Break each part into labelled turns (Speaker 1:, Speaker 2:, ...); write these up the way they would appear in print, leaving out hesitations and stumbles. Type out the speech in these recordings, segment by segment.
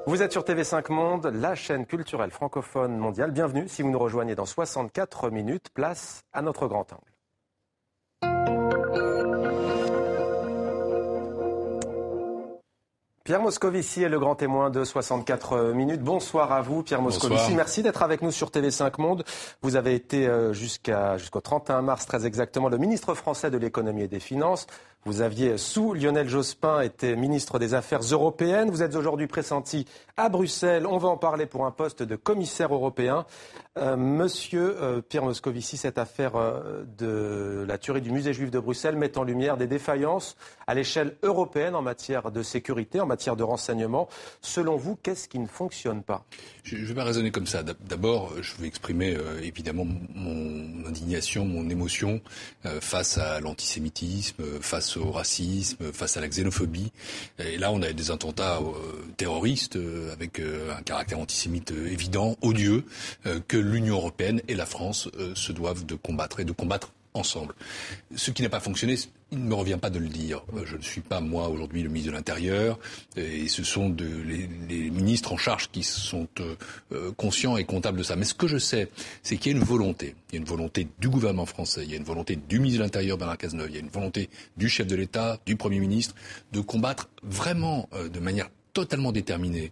Speaker 1: Vous êtes sur TV5 Monde, la chaîne culturelle francophone mondiale. Bienvenue si vous nous rejoignez dans 64 minutes. Place à notre grand angle. Pierre Moscovici est le grand témoin de 64 minutes. Bonsoir à vous, Pierre Moscovici.
Speaker 2: Bonsoir.
Speaker 1: Merci d'être avec nous sur TV5 Monde. Vous avez été jusqu'au 31 mars, très exactement, le ministre français de l'économie et des finances. Vous aviez, sous Lionel Jospin, été ministre des Affaires européennes. Vous êtes aujourd'hui pressenti à Bruxelles. On va en parler pour un poste de commissaire européen. Monsieur Pierre Moscovici, cette affaire de la tuerie du musée juif de Bruxelles met en lumière des défaillances à l'échelle européenne en matière de sécurité, en matière de renseignement. Selon vous, qu'est-ce qui ne fonctionne pas ?
Speaker 2: Je ne vais pas raisonner comme ça. D'abord, je veux exprimer évidemment mon indignation, mon émotion face à l'antisémitisme, face au racisme, face à la xénophobie. Et là, on a des attentats terroristes avec un caractère antisémite évident, odieux, que l'Union européenne et la France se doivent de combattre et de combattre ensemble. Ce qui n'a pas fonctionné, il ne me revient pas de le dire. Je ne suis pas, moi, aujourd'hui, le ministre de l'Intérieur, et ce sont les ministres en charge qui sont conscients et comptables de ça. Mais ce que je sais, c'est qu'il y a une volonté. Il y a une volonté du gouvernement français, il y a une volonté du ministre de l'Intérieur, Bernard Cazeneuve, il y a une volonté du chef de l'État, du Premier ministre, de combattre vraiment de manière totalement déterminé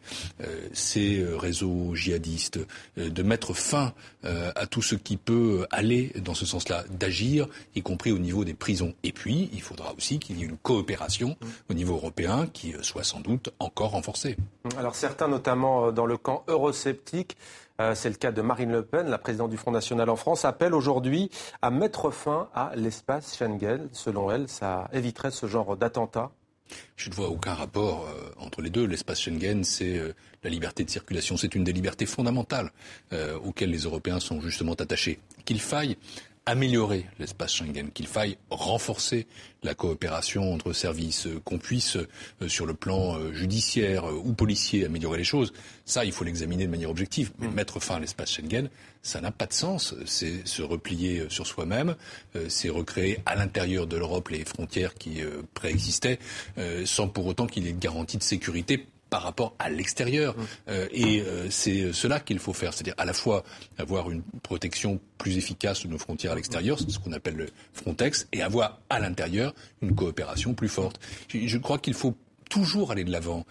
Speaker 2: ces réseaux djihadistes, de mettre fin à tout ce qui peut aller dans ce sens-là, d'agir, y compris au niveau des prisons. Et puis, il faudra aussi qu'il y ait une coopération au niveau européen qui soit sans doute encore renforcée.
Speaker 1: Alors certains, notamment dans le camp eurosceptique, c'est le cas de Marine Le Pen, la présidente du Front National en France, appelle aujourd'hui à mettre fin à l'espace Schengen. Selon elle, ça éviterait ce genre d'attentat.
Speaker 2: Je ne vois aucun rapport entre les deux. L'espace Schengen, c'est la liberté de circulation. C'est une des libertés fondamentales auxquelles les Européens sont justement attachés. Qu'il faille améliorer l'espace Schengen, qu'il faille renforcer la coopération entre services, qu'on puisse, sur le plan judiciaire ou policier, améliorer les choses. Ça, il faut l'examiner de manière objective. Mais mettre fin à l'espace Schengen, ça n'a pas de sens. C'est se replier sur soi-même, c'est recréer à l'intérieur de l'Europe les frontières qui préexistaient, sans pour autant qu'il y ait une garantie de sécurité par rapport à l'extérieur. C'est cela qu'il faut faire, c'est-à-dire à la fois avoir une protection plus efficace de nos frontières à l'extérieur, c'est ce qu'on appelle le Frontex, et avoir à l'intérieur une coopération plus forte. Je crois qu'il faut toujours aller de l'avant,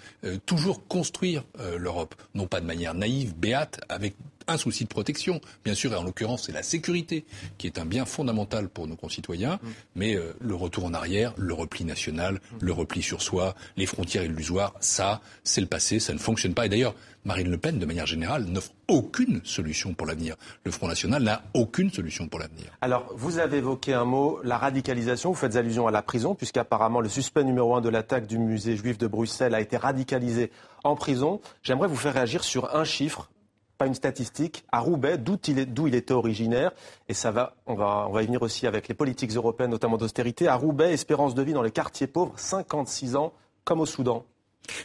Speaker 2: toujours construire l'Europe, non pas de manière naïve, béate, avec un souci de protection, bien sûr, et en l'occurrence, c'est la sécurité qui est un bien fondamental pour nos concitoyens, mais le retour en arrière, le repli national, le repli sur soi, les frontières illusoires, ça, c'est le passé, ça ne fonctionne pas. Et d'ailleurs, Marine Le Pen, de manière générale, n'offre aucune solution pour l'avenir. Le Front National n'a aucune solution pour l'avenir.
Speaker 1: Alors, vous avez évoqué un mot, la radicalisation. Vous faites allusion à la prison, puisqu'apparemment le suspect numéro 1 de l'attaque du musée juif de Bruxelles a été radicalisé en prison. J'aimerais vous faire réagir sur un chiffre, pas une statistique, à Roubaix, d'où il était originaire. Et on va y venir aussi avec les politiques européennes, notamment d'austérité. À Roubaix, espérance de vie dans les quartiers pauvres, 56 ans, comme au Soudan.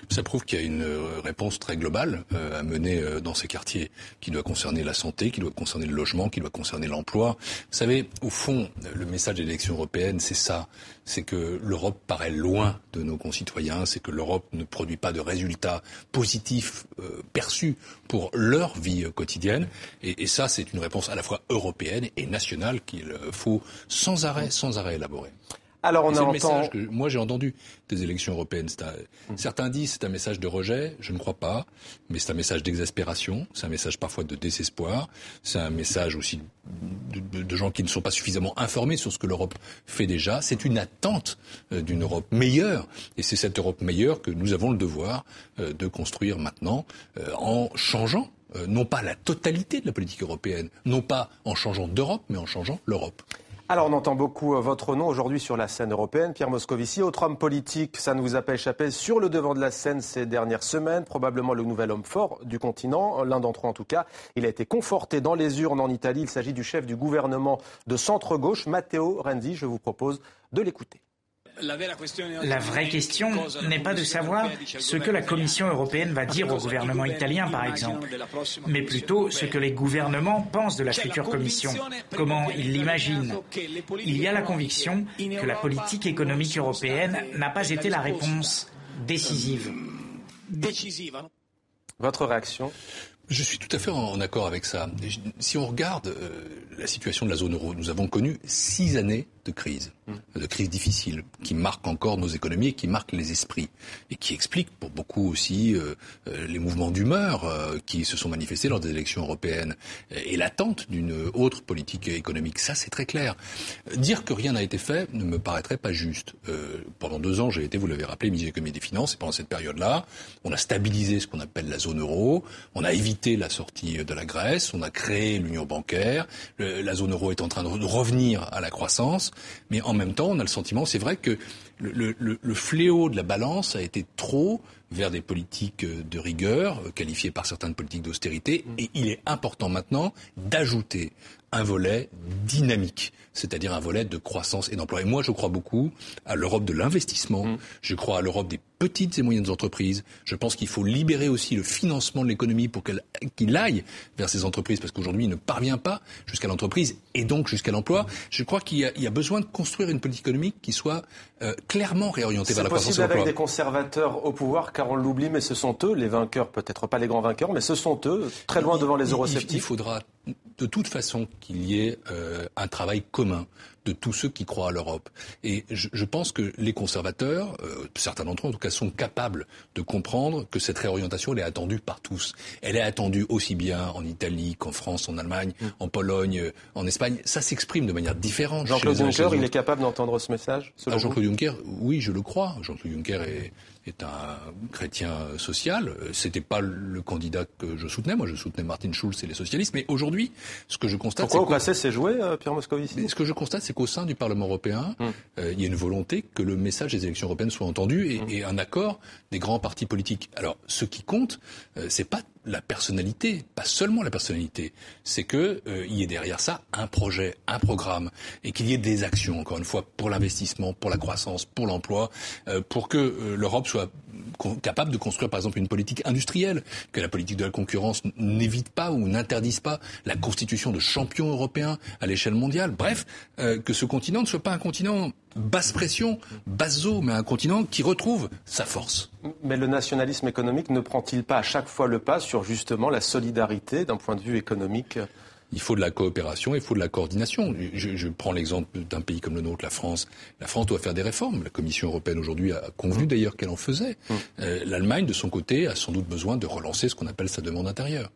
Speaker 2: Ça prouve qu'il y a une réponse très globale à mener dans ces quartiers qui doit concerner la santé, qui doit concerner le logement, qui doit concerner l'emploi. Vous savez, au fond, le message de l'élection européenne, c'est ça. C'est que l'Europe paraît loin de nos concitoyens, c'est que l'Europe ne produit pas de résultats positifs perçus pour leur vie quotidienne. Et ça, c'est une réponse à la fois européenne et nationale qu'il faut sans arrêt élaborer.
Speaker 1: Alors
Speaker 2: c'est le message que moi j'ai entendu des élections européennes. Certains disent c'est un message de rejet, je ne crois pas, mais c'est un message d'exaspération, c'est un message parfois de désespoir, c'est un message aussi de gens qui ne sont pas suffisamment informés sur ce que l'Europe fait déjà. C'est une attente d'une Europe meilleure, et c'est cette Europe meilleure que nous avons le devoir de construire maintenant en changeant non pas la totalité de la politique européenne, non pas en changeant d'Europe, mais en changeant l'Europe.
Speaker 1: Alors on entend beaucoup votre nom aujourd'hui sur la scène européenne, Pierre Moscovici. Autre homme politique, ça ne vous a pas échappé, sur le devant de la scène ces dernières semaines, probablement le nouvel homme fort du continent, l'un d'entre eux en tout cas. Il a été conforté dans les urnes en Italie. Il s'agit du chef du gouvernement de centre-gauche, Matteo Renzi. Je vous propose de l'écouter.
Speaker 3: La vraie question n'est pas de savoir ce que la Commission européenne va dire au gouvernement italien, par exemple, mais plutôt ce que les gouvernements pensent de la future Commission, comment ils l'imaginent. Il y a la conviction que la politique économique européenne n'a pas été la réponse décisive.
Speaker 1: Votre réaction ?
Speaker 2: Je suis tout à fait en accord avec ça. Si on regarde la situation de la zone euro, nous avons connu 6 années de crise difficiles, qui marquent encore nos économies et qui marquent les esprits, et qui expliquent pour beaucoup aussi les mouvements d'humeur qui se sont manifestés lors des élections européennes et l'attente d'une autre politique économique. Ça, c'est très clair. Dire que rien n'a été fait ne me paraîtrait pas juste. Pendant 2 ans, j'ai été, vous l'avez rappelé, ministre de l'économie et des finances, et pendant cette période-là, on a stabilisé ce qu'on appelle la zone euro, on a évité la sortie de la Grèce, on a créé l'union bancaire, la zone euro est en train de revenir à la croissance, mais en même temps, on a le sentiment, c'est vrai que le fléau de la balance a été trop vers des politiques de rigueur, qualifiées par certains de politiques d'austérité, et il est important maintenant d'ajouter un volet dynamique, c'est-à-dire un volet de croissance et d'emploi. Et moi, je crois beaucoup à l'Europe de l'investissement, je crois à l'Europe des petites et moyennes entreprises. Je pense qu'il faut libérer aussi le financement de l'économie pour qu'il aille vers ces entreprises, parce qu'aujourd'hui, il ne parvient pas jusqu'à l'entreprise et donc jusqu'à l'emploi. Je crois qu'il y a besoin de construire une politique économique qui soit clairement réorientée vers la croissance et l'emploi.
Speaker 1: C'est possible avec des conservateurs au pouvoir, car on l'oublie, mais ce sont eux les vainqueurs, peut-être pas les grands vainqueurs, mais ce sont eux, très loin devant les eurosceptiques.
Speaker 2: Il faudra de toute façon qu'il y ait un travail commun de tous ceux qui croient à l'Europe. Et je pense que les conservateurs, certains d'entre eux en tout cas, sont capables de comprendre que cette réorientation, elle est attendue par tous. Elle est attendue aussi bien en Italie qu'en France, en Allemagne, en Pologne, en Espagne. Ça s'exprime de manière différente.
Speaker 1: Jean-Claude Juncker, il est capable d'entendre ce message, selon vous ?
Speaker 2: Jean-Claude Juncker, oui, je le crois. Jean-Claude Juncker est un chrétien social. C'était pas le candidat que je soutenais. Moi, je soutenais Martin Schulz et les socialistes. Mais aujourd'hui, ce que je constate,
Speaker 1: pourquoi au passé c'est joué, Pierre Moscovici ?
Speaker 2: Ce que je constate, c'est qu'au sein du Parlement européen, il y a une volonté que le message des élections européennes soit entendu et un accord des grands partis politiques. Alors, ce qui compte, c'est pas la personnalité, pas seulement la personnalité, c'est que il y ait derrière ça un projet, un programme, et qu'il y ait des actions, encore une fois, pour l'investissement, pour la croissance, pour l'emploi, pour que l'Europe soit capable de construire, par exemple, une politique industrielle, que la politique de la concurrence n'évite pas ou n'interdise pas la constitution de champions européens à l'échelle mondiale. Bref, que ce continent ne soit pas un continent basse pression, basse eau, mais un continent qui retrouve sa force.
Speaker 1: Mais le nationalisme économique ne prend-il pas à chaque fois le pas sur justement la solidarité d'un point de vue économique ?
Speaker 2: Il faut de la coopération, il faut de la coordination. Je prends l'exemple d'un pays comme le nôtre, la France. La France doit faire des réformes. La Commission européenne aujourd'hui a convenu d'ailleurs qu'elle en faisait. L'Allemagne, de son côté, a sans doute besoin de relancer ce qu'on appelle sa demande intérieure.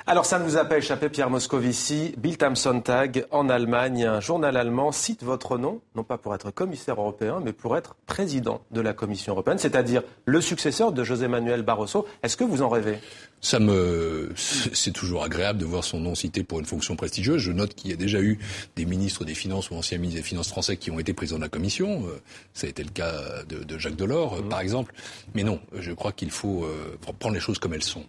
Speaker 1: Alors ça ne vous a pas échappé, Pierre Moscovici. Bild am Sonntag, en Allemagne, un journal allemand cite votre nom, non pas pour être commissaire européen, mais pour être président de la Commission européenne, c'est-à-dire le successeur de José Manuel Barroso. Est-ce que vous en rêvez ?
Speaker 2: C'est toujours agréable de voir son nom cité pour une fonction prestigieuse. Je note qu'il y a déjà eu des ministres des Finances ou anciens ministres des Finances français qui ont été présidents de la Commission. Ça a été le cas de Jacques Delors, par exemple. Mais non, je crois qu'il faut prendre les choses comme elles sont.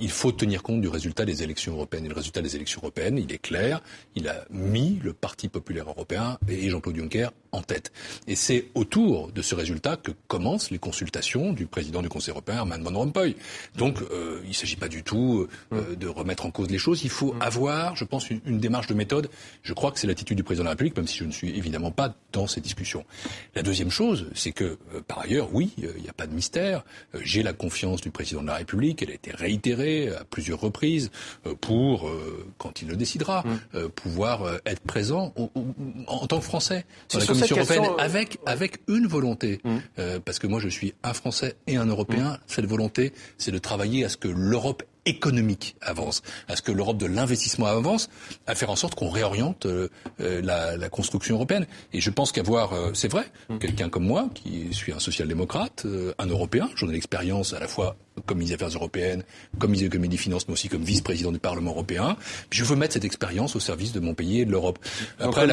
Speaker 2: Il faut tenir compte du résultat des élections européennes. Et le résultat des élections européennes, il est clair. Il a mis le Parti populaire européen et Jean-Claude Juncker en tête. Et c'est autour de ce résultat que commencent les consultations du président du Conseil européen, Herman Van Rompuy. Donc, il ne s'agit pas du tout de remettre en cause les choses. Il faut avoir, je pense, une démarche de méthode. Je crois que c'est l'attitude du président de la République, même si je ne suis évidemment pas dans ces discussions. La deuxième chose, c'est que, par ailleurs, oui, il n'y a pas de mystère. J'ai la confiance du président de la République. Elle a été réitérée à plusieurs reprises pour, quand il le décidera, pouvoir être présent en tant que Français dans la Commission européenne avec une volonté. Parce que moi, je suis un Français et un Européen. Cette volonté, c'est de travailler à ce que l'Europe économique avance, à ce que l'Europe de l'investissement avance, à faire en sorte qu'on réoriente la construction européenne. Et je pense qu'avoir, c'est vrai, quelqu'un comme moi, qui suis un social-démocrate, un Européen, j'en ai l'expérience à la fois comme ministre des Affaires européennes, comme ministre de l'économie et des finances, mais aussi comme vice-président du Parlement européen. Je veux mettre cette expérience au service de mon pays et de l'Europe.
Speaker 1: Après,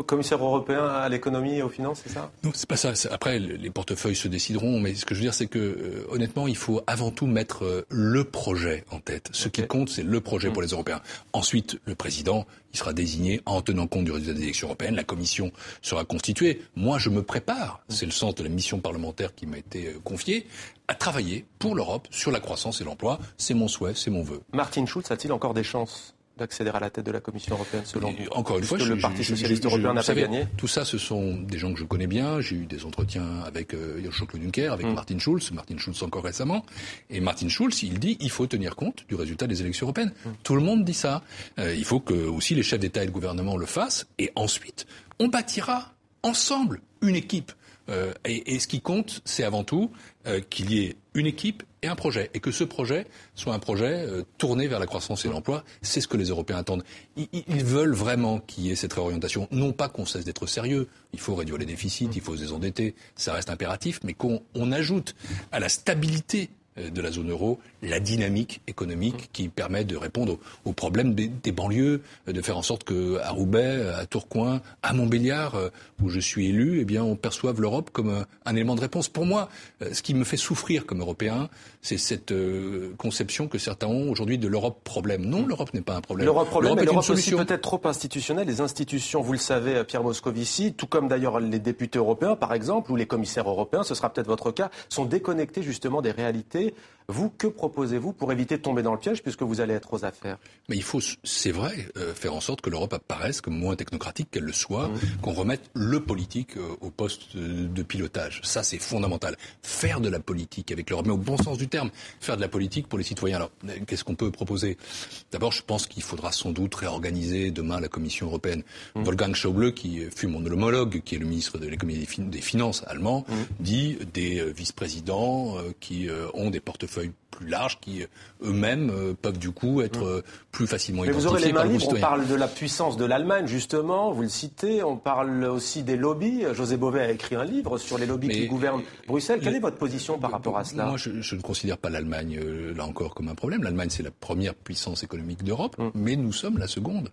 Speaker 1: commissaire européen à l'économie et aux finances, c'est ça ?
Speaker 2: Non, c'est pas ça. Après, les portefeuilles se décideront, mais ce que je veux dire, c'est que, honnêtement, il faut avant tout mettre le projet en tête. Ce qui compte, c'est le projet pour les Européens. Ensuite, le président, il sera désigné en tenant compte du résultat des élections européennes. La commission sera constituée. Moi, je me prépare. C'est le sens de la mission parlementaire qui m'a été confiée, à travailler pour l'Europe sur la croissance et l'emploi. C'est mon souhait, c'est mon vœu.
Speaker 1: Martin Schulz a-t-il encore des chances d'accéder à la tête de la Commission européenne, selon vous?
Speaker 2: Encore une fois,
Speaker 1: le Parti socialiste européen n'a pas gagné.
Speaker 2: Tout ça, ce sont des gens que je connais bien. J'ai eu des entretiens avec Jean-Claude Juncker, avec Martin Schulz encore récemment. Et Martin Schulz, il dit il faut tenir compte du résultat des élections européennes. Tout le monde dit ça. Il faut que aussi les chefs d'État et de gouvernement le fassent. Et ensuite, on bâtira ensemble une équipe. Et ce qui compte, c'est avant tout qu'il y ait une équipe et un projet. Et que ce projet soit un projet tourné vers la croissance et l'emploi. C'est ce que les Européens attendent. Ils veulent vraiment qu'il y ait cette réorientation. Non pas qu'on cesse d'être sérieux. Il faut réduire les déficits, il faut se désendetter. Ça reste impératif. Mais qu'on ajoute à la stabilité de la zone euro, la dynamique économique qui permet de répondre aux problèmes des banlieues, de faire en sorte qu'à Roubaix, à Tourcoing, à Montbéliard, où je suis élu, eh bien, on perçoive l'Europe comme un élément de réponse. Pour moi, ce qui me fait souffrir comme Européen, c'est cette conception que certains ont aujourd'hui de l'Europe problème. Non, l'Europe n'est pas un problème.
Speaker 1: L'Europe problème, mais l'Europe
Speaker 2: solution.
Speaker 1: aussi peut-être trop institutionnelle. Les institutions, vous le savez, Pierre Moscovici, tout comme d'ailleurs les députés européens, par exemple, ou les commissaires européens, ce sera peut-être votre cas, sont déconnectés justement des réalités. Vous, que proposez-vous pour éviter de tomber dans le piège puisque vous allez être aux affaires?
Speaker 2: Mais il faut, c'est vrai, faire en sorte que l'Europe apparaisse comme moins technocratique qu'elle le soit, qu'on remette le politique au poste de pilotage. Ça, c'est fondamental. Faire de la politique avec l'Europe, mais au bon sens du terme, faire de la politique pour les citoyens. Alors, qu'est-ce qu'on peut proposer? D'abord, je pense qu'il faudra sans doute réorganiser demain la Commission européenne. Wolfgang Schäuble, qui fut mon homologue, qui est le ministre de l'économie et des finances allemand, dit des vice-présidents qui ont des portefeuilles plus larges qui eux-mêmes peuvent du coup être plus facilement identifiés par les citoyens.
Speaker 1: Mais vous aurez les mains libres, on parle de la puissance de l'Allemagne justement, vous le citez, on parle aussi des lobbies. José Bové a écrit un livre sur les lobbies qui gouvernent Bruxelles. Quelle est votre position par rapport à cela?
Speaker 2: Moi, je ne considère pas l'Allemagne, là encore, comme un problème. L'Allemagne, c'est la première puissance économique d'Europe, mais nous sommes la seconde.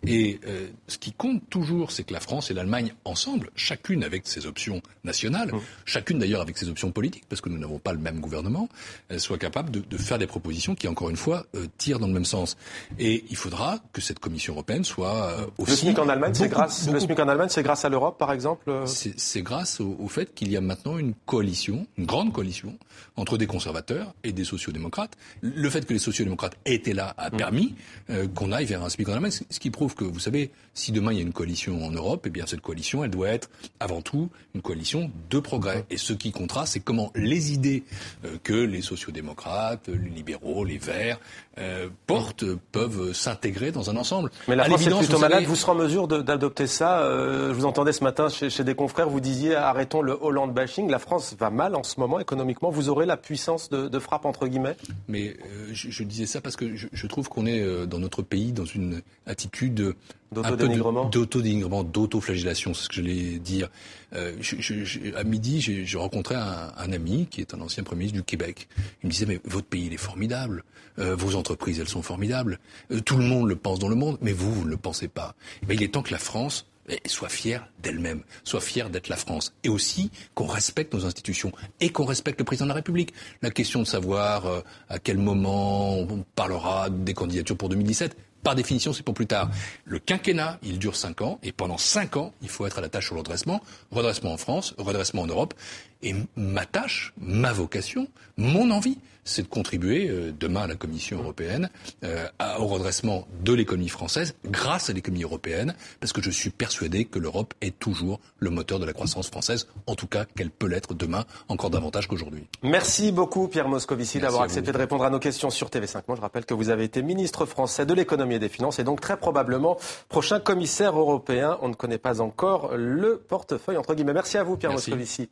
Speaker 2: Et ce qui compte toujours, c'est que la France et l'Allemagne, ensemble, chacune avec ses options nationales, chacune d'ailleurs avec ses options politiques, parce que nous n'avons pas le même gouvernement, soient capables de faire des propositions qui, encore une fois, tirent dans le même sens. Et il faudra que cette Commission européenne soit aussi...
Speaker 1: Le SMIC en Allemagne, c'est grâce à l'Europe, par exemple?
Speaker 2: C'est grâce au fait qu'il y a maintenant une coalition, une grande coalition, entre des conservateurs et des sociodémocrates. Le fait que les sociodémocrates étaient là a permis qu'on aille vers un SMIC en Allemagne, ce qui prouve que, vous savez, si demain il y a une coalition en Europe, eh bien cette coalition, elle doit être avant tout une coalition de progrès. Et ce qui comptera, c'est comment les idées que les sociodémocrates, les libéraux, les Verts peuvent s'intégrer dans un ensemble.
Speaker 1: Mais la France est plutôt malade. Vous serez en mesure d'adopter ça? Je vous entendais ce matin chez des confrères, vous disiez arrêtons le Hollande bashing. La France va mal en ce moment économiquement. Vous aurez la puissance de frappe entre guillemets?
Speaker 2: Mais je disais ça parce que je trouve qu'on est dans notre pays dans une attitude d'autodénigrement, d'autoflagellation, c'est ce que je voulais dire. À midi, j'ai rencontré un ami qui est un ancien Premier ministre du Québec. Il me disait, mais votre pays, il est formidable. Vos entreprises, elles sont formidables. Tout le monde le pense dans le monde, mais vous ne le pensez pas. Mais il est temps que la France soit fière d'elle-même, soit fière d'être la France. Et aussi qu'on respecte nos institutions et qu'on respecte le président de la République. La question de savoir à quel moment on parlera des candidatures pour 2017, par définition, c'est pour plus tard. Le quinquennat, il dure 5 ans, et pendant 5 ans, il faut être à la tâche sur le redressement en France, redressement en Europe. Et ma tâche, ma vocation, mon envie, c'est de contribuer demain à la Commission européenne au redressement de l'économie française grâce à l'économie européenne, parce que je suis persuadé que l'Europe est toujours le moteur de la croissance française, en tout cas qu'elle peut l'être demain encore davantage qu'aujourd'hui.
Speaker 1: Merci beaucoup Pierre Moscovici d'avoir accepté de répondre à nos questions sur TV5. Moi je rappelle que vous avez été ministre français de l'économie et des finances et donc très probablement prochain commissaire européen. On ne connaît pas encore le portefeuille entre guillemets. Merci à vous Pierre Moscovici.